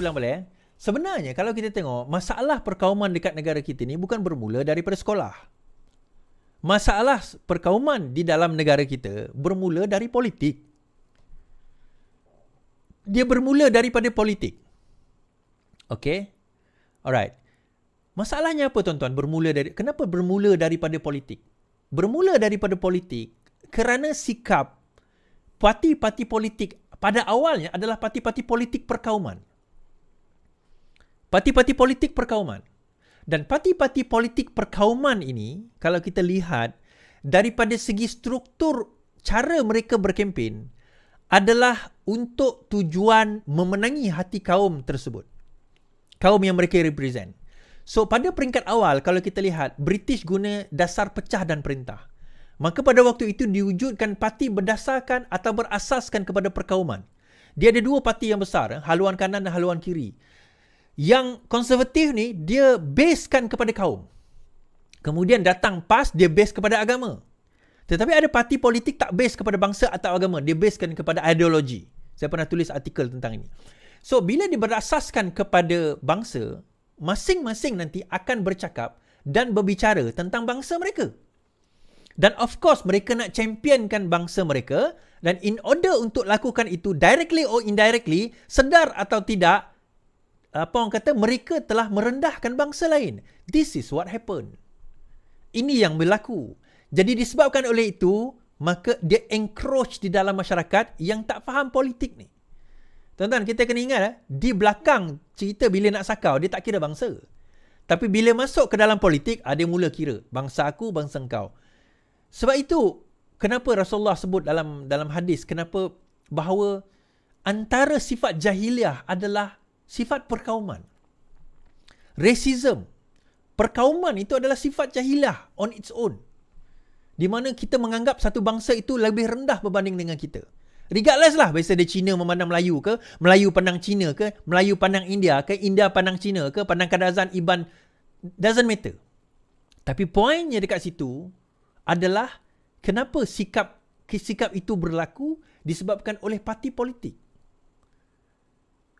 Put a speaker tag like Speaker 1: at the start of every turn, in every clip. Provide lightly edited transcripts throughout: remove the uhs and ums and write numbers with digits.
Speaker 1: ulang balik. Sebenarnya kalau kita tengok, masalah perkauman dekat negara kita ni bukan bermula daripada sekolah. Masalah perkauman di dalam negara kita bermula dari politik. Dia bermula daripada politik. Okay? Alright. Masalahnya apa tuan-tuan? Kenapa bermula daripada politik? Bermula daripada politik kerana sikap parti-parti politik pada awalnya adalah parti-parti politik perkauman. Parti-parti politik perkauman. Dan parti-parti politik perkauman ini, kalau kita lihat daripada segi struktur cara mereka berkempen, adalah untuk tujuan memenangi hati kaum tersebut. Kaum yang mereka represent. So, pada peringkat awal, kalau kita lihat, British guna dasar pecah dan perintah. Maka pada waktu itu diwujudkan parti berdasarkan atau berasaskan kepada perkauman. Dia ada dua parti yang besar, haluan kanan dan haluan kiri. Yang konservatif ni, dia basekan kepada kaum. Kemudian datang PAS, dia base kepada agama. Tetapi ada parti politik tak base kepada bangsa atau agama. Dia basekan kepada ideologi. Saya pernah tulis artikel tentang ini. So, bila dia berasaskan kepada bangsa, masing-masing nanti akan bercakap dan berbicara tentang bangsa mereka. Dan of course, mereka nak championkan bangsa mereka. Dan in order untuk lakukan itu, directly or indirectly, sedar atau tidak, mereka telah merendahkan bangsa lain. This is what happened. Ini yang berlaku. Jadi disebabkan oleh itu, maka dia encroach di dalam masyarakat yang tak faham politik ni. Tuan-tuan, kita kena ingat, di belakang cerita bila nak sakau, dia tak kira bangsa. Tapi bila masuk ke dalam politik, dia mula kira. Bangsa aku, bangsa engkau. Sebab itu, kenapa Rasulullah sebut dalam hadis, kenapa bahawa antara sifat jahiliah adalah sifat perkauman. Racism. Perkauman itu adalah sifat jahiliah on its own. Di mana kita menganggap satu bangsa itu lebih rendah berbanding dengan kita. Regardless lah, biasa dia Cina memandang Melayu ke, Melayu pandang Cina ke, Melayu pandang India ke, India pandang Cina ke, pandang Kadazan, Iban, doesn't matter. Tapi poinnya dekat situ adalah kenapa sikap itu berlaku disebabkan oleh parti politik.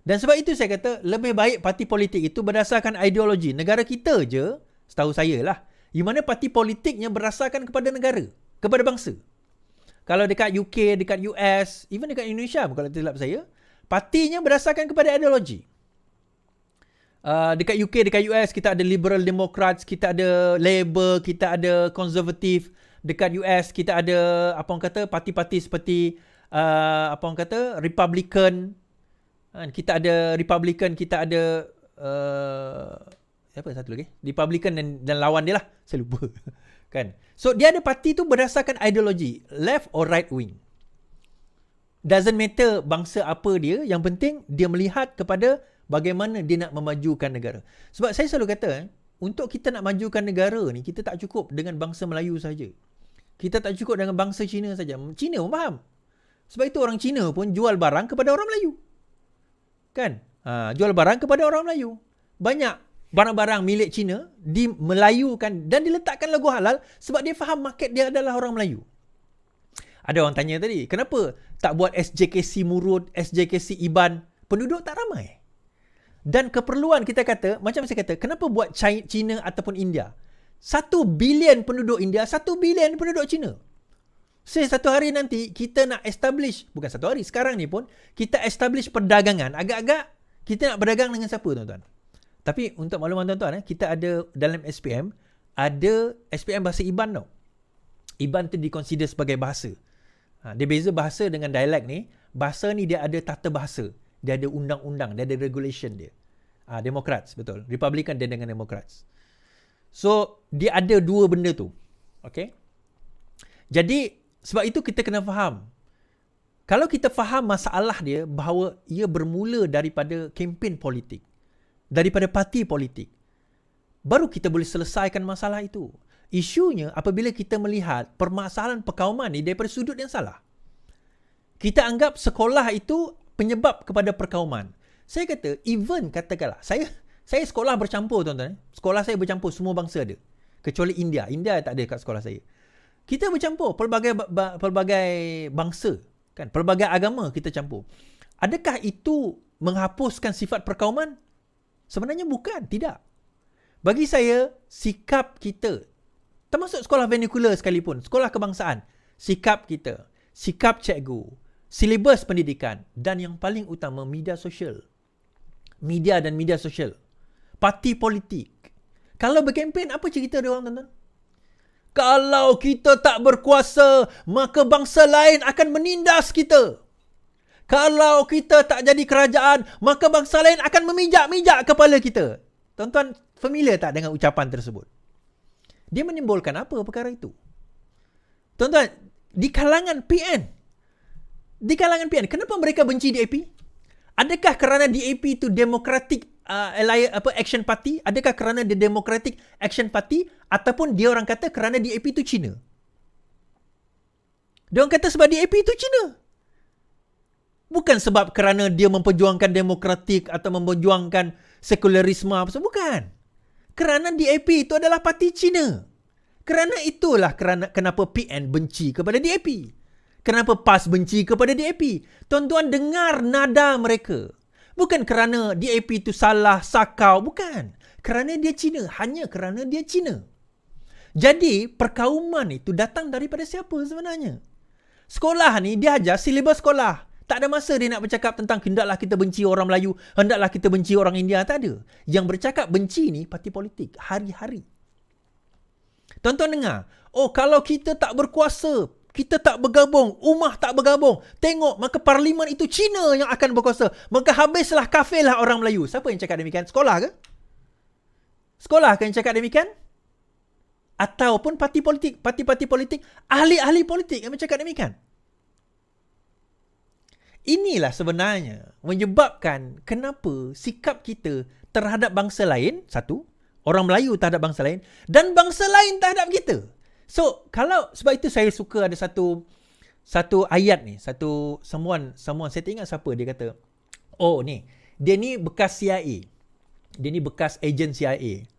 Speaker 1: Dan sebab itu saya kata, lebih baik parti politik itu berdasarkan ideologi. Negara kita je, setahu saya lah, di mana parti politiknya berdasarkan kepada negara, kepada bangsa. Kalau dekat UK, dekat US, even dekat Indonesia kalau tidak silap saya, partinya berdasarkan kepada ideologi. Dekat UK, dekat US, kita ada Liberal Democrats, kita ada Labour, kita ada Conservative. Dekat US, kita ada parti-parti seperti Republican. Kita ada Republican, kita ada apa satu lagi? Republican dan lawan dia lah. Saya lupa. Kan? So, dia ada parti tu berdasarkan ideologi. Left or right wing. Doesn't matter bangsa apa dia. Yang penting, dia melihat kepada bagaimana dia nak memajukan negara. Sebab saya selalu kata, untuk kita nak majukan negara ni, kita tak cukup dengan bangsa Melayu saja. Kita tak cukup dengan bangsa Cina saja. Cina pun faham. Sebab itu orang Cina pun jual barang kepada orang Melayu. Kan? Jual barang kepada orang Melayu. Banyak barang-barang milik Cina dimelayukan dan diletakkan logo halal sebab dia faham market dia adalah orang Melayu. Ada orang tanya tadi, kenapa tak buat SJKC Murud, SJKC Iban? Penduduk tak ramai. Dan keperluan kita kata, macam saya kata, kenapa buat China ataupun India? 1 bilion penduduk India, 1 bilion penduduk China. Satu hari nanti kita nak establish, bukan satu hari, sekarang ni pun kita establish perdagangan. Agak-agak kita nak berdagang dengan siapa tuan-tuan? Tapi untuk makluman tuan-tuan, kita ada dalam SPM, ada SPM bahasa Iban tau. Iban tu dikonsider sebagai bahasa. Dia beza bahasa dengan dialek ni. Bahasa ni dia ada tata bahasa. Dia ada undang-undang, dia ada regulation dia. Democrats, betul. Republican dia dengan Democrats. So, dia ada dua benda tu. Okay? Jadi, sebab itu kita kena faham. Kalau kita faham masalah dia bahawa ia bermula daripada kempen politik. Daripada parti politik. Baru kita boleh selesaikan masalah itu. Isunya apabila kita melihat permasalahan perkauman ni daripada sudut yang salah. Kita anggap sekolah itu penyebab kepada perkauman. Saya kata, even katakanlah, saya sekolah bercampur tuan-tuan. Sekolah saya bercampur, semua bangsa ada. Kecuali India. India tak ada kat sekolah saya. Kita bercampur, pelbagai bangsa. Kan? Pelbagai agama kita campur. Adakah itu menghapuskan sifat perkauman? Sebenarnya bukan, tidak. Bagi saya, sikap kita, termasuk sekolah vernacular sekalipun, sekolah kebangsaan, sikap kita, sikap cikgu, silibus pendidikan, dan yang paling utama, media sosial. Media dan media sosial. Parti politik. Kalau berkempen, apa cerita dia orang, tuan-tuan? Kalau kita tak berkuasa, maka bangsa lain akan menindas kita. Kalau kita tak jadi kerajaan, maka bangsa lain akan memijak-mijak kepala kita. Tuan-tuan, familiar tak dengan ucapan tersebut? Dia menimbulkan apa perkara itu? Tuan-tuan, di kalangan PN, kenapa mereka benci DAP? Adakah kerana DAP itu Democratic Action Party? Adakah kerana dia Democratic Action Party? Ataupun dia orang kata kerana DAP itu Cina? Dia orang kata sebab DAP itu Cina. Bukan sebab kerana dia memperjuangkan demokratik atau memperjuangkan sekularisme apa semua. Bukan. Kerana DAP itu adalah parti Cina. Kerana itulah kenapa PN benci kepada DAP. Kenapa PAS benci kepada DAP? Tuan-tuan dengar nada mereka. Bukan kerana DAP itu salah, sakau. Bukan. Kerana dia Cina. Hanya kerana dia Cina. Jadi, perkauman itu datang daripada siapa sebenarnya? Sekolah ni, dia ajar silibus sekolah. Tak ada masa dia nak bercakap tentang hendaklah kita benci orang Melayu, hendaklah kita benci orang India. Tak ada. Yang bercakap benci ni parti politik. Hari-hari. Tuan-tuan dengar. Oh, kalau kita tak berkuasa, kita tak bergabung, ummah tak bergabung. Tengok, maka parlimen itu Cina yang akan berkuasa. Maka habislah kafirlah orang Melayu. Siapa yang cakap demikian? Sekolah ke? Sekolah ke yang cakap demikian? Ataupun parti politik, parti-parti politik, ahli-ahli politik yang bercakap demikian? Inilah sebenarnya menyebabkan kenapa sikap kita terhadap bangsa lain, satu, orang Melayu terhadap bangsa lain, dan bangsa lain terhadap kita. So, sebab itu saya suka ada satu ayat ni, someone saya tak ingat siapa, dia kata, oh ni, dia ni bekas CIA. Dia ni bekas ejen CIA.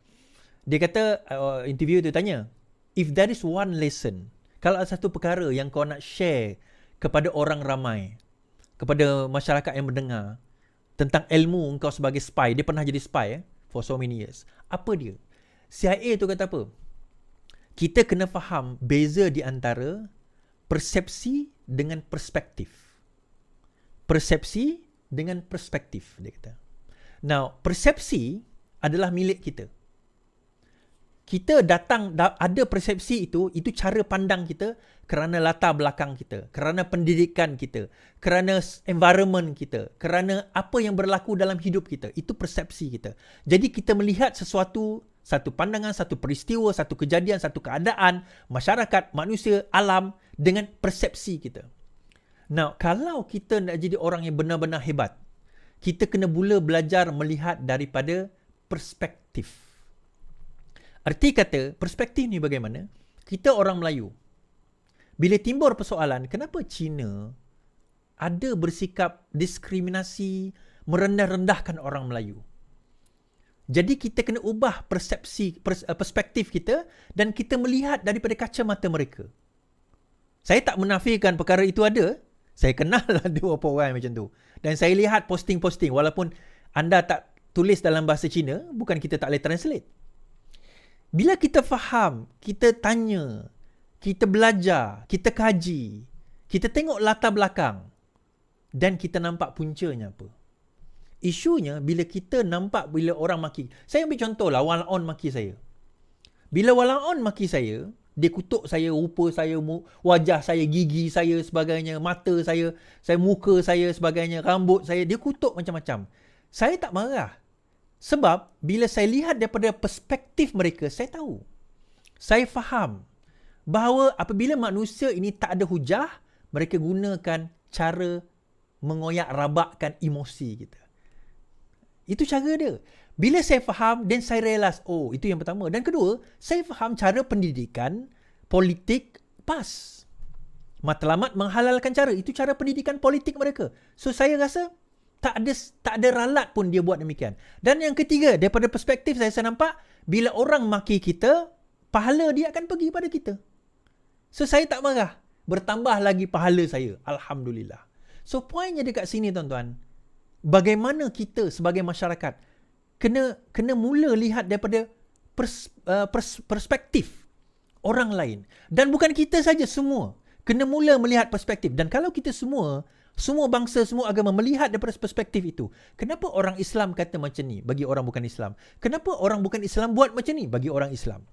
Speaker 1: Dia kata, interview tu tanya, if there is one lesson, kalau ada satu perkara yang kau nak share kepada orang ramai, kepada masyarakat yang mendengar, tentang ilmu kau sebagai spy, dia pernah jadi spy for so many years. Apa dia? CIA tu kata apa? Kita kena faham beza di antara persepsi dengan perspektif. Persepsi dengan perspektif, dia kata. Now, persepsi adalah milik kita. Kita ada persepsi itu cara pandang kita kerana latar belakang kita, kerana pendidikan kita, kerana environment kita, kerana apa yang berlaku dalam hidup kita. Itu persepsi kita. Jadi kita melihat sesuatu, satu pandangan, satu peristiwa, satu kejadian, satu keadaan, masyarakat, manusia, alam dengan persepsi kita. Now, kalau kita nak jadi orang yang benar-benar hebat, kita kena mula belajar melihat daripada perspektif. Arti kata, perspektif ni bagaimana? Kita orang Melayu. Bila timbul persoalan, kenapa Cina ada bersikap diskriminasi, merendah-rendahkan orang Melayu? Jadi kita kena ubah perspektif kita dan kita melihat daripada kacamata mereka. Saya tak menafikan perkara itu ada. Saya kenal ada beberapa orang macam tu. Dan saya lihat posting-posting walaupun anda tak tulis dalam bahasa Cina, bukan kita tak boleh translate. Bila kita faham, kita tanya, kita belajar, kita kaji, kita tengok latar belakang dan kita nampak puncanya apa. Isunya bila kita nampak bila orang maki. Saya ambil contoh lah, Walaon maki saya. Bila Walaon maki saya, dia kutuk saya, rupa saya, wajah saya, gigi saya sebagainya, mata saya, muka saya sebagainya, rambut saya, dia kutuk macam-macam. Saya tak marah. Sebab bila saya lihat daripada perspektif mereka, saya tahu. Saya faham bahawa apabila manusia ini tak ada hujah, mereka gunakan cara mengoyak rabakkan emosi kita. Itu cara dia. Bila saya faham dan saya realise, oh itu yang pertama. Dan kedua, saya faham cara pendidikan politik PAS. Matlamat menghalalkan cara. Itu cara pendidikan politik mereka. So saya rasa tak ada ralat pun dia buat demikian. Dan yang ketiga, daripada perspektif saya nampak, bila orang maki kita, pahala dia akan pergi pada kita. So saya tak marah. Bertambah lagi pahala saya. Alhamdulillah. So poinnya dekat sini tuan-tuan. bagaimana kita sebagai masyarakat kena mula lihat daripada perspektif orang lain. Dan bukan kita saja, semua kena mula melihat perspektif. Dan kalau kita semua bangsa, semua agama melihat daripada perspektif itu, kenapa orang Islam kata macam ni bagi orang bukan Islam? Kenapa orang bukan Islam buat macam ni bagi orang Islam?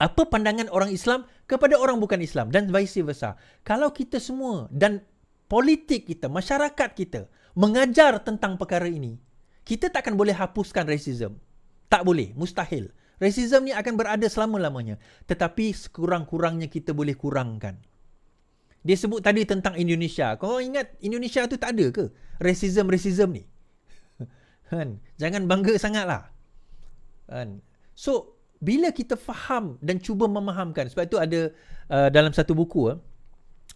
Speaker 1: Apa pandangan orang Islam kepada orang bukan Islam? Dan vice versa. Kalau kita semua dan politik kita, masyarakat kita mengajar tentang perkara ini, kita takkan boleh hapuskan racism. Tak boleh, mustahil. Racism ni akan berada selama-lamanya. Tetapi sekurang-kurangnya kita boleh kurangkan. Dia sebut tadi tentang Indonesia. Kau ingat Indonesia tu tak ada ke racism ni? Kan? Jangan bangga sangatlah. Kan? So, bila kita faham dan cuba memahamkan, sebab itu ada dalam satu buku,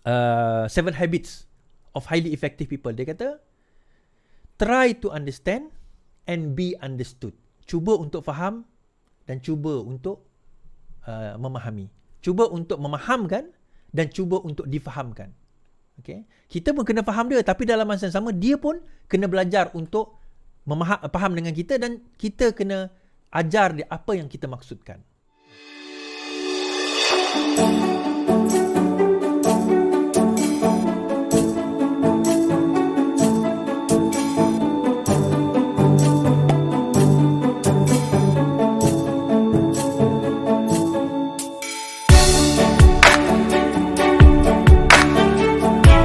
Speaker 1: 7 Habits of Highly Effective People. Dia kata, try to understand and be understood. Cuba untuk faham dan cuba untuk memahami. Cuba untuk memahamkan dan cuba untuk difahamkan. Okay? Kita pun kena faham dia, tapi dalam masa yang sama, dia pun kena belajar untuk faham dengan kita, dan kita kena ajar dia apa yang kita maksudkan.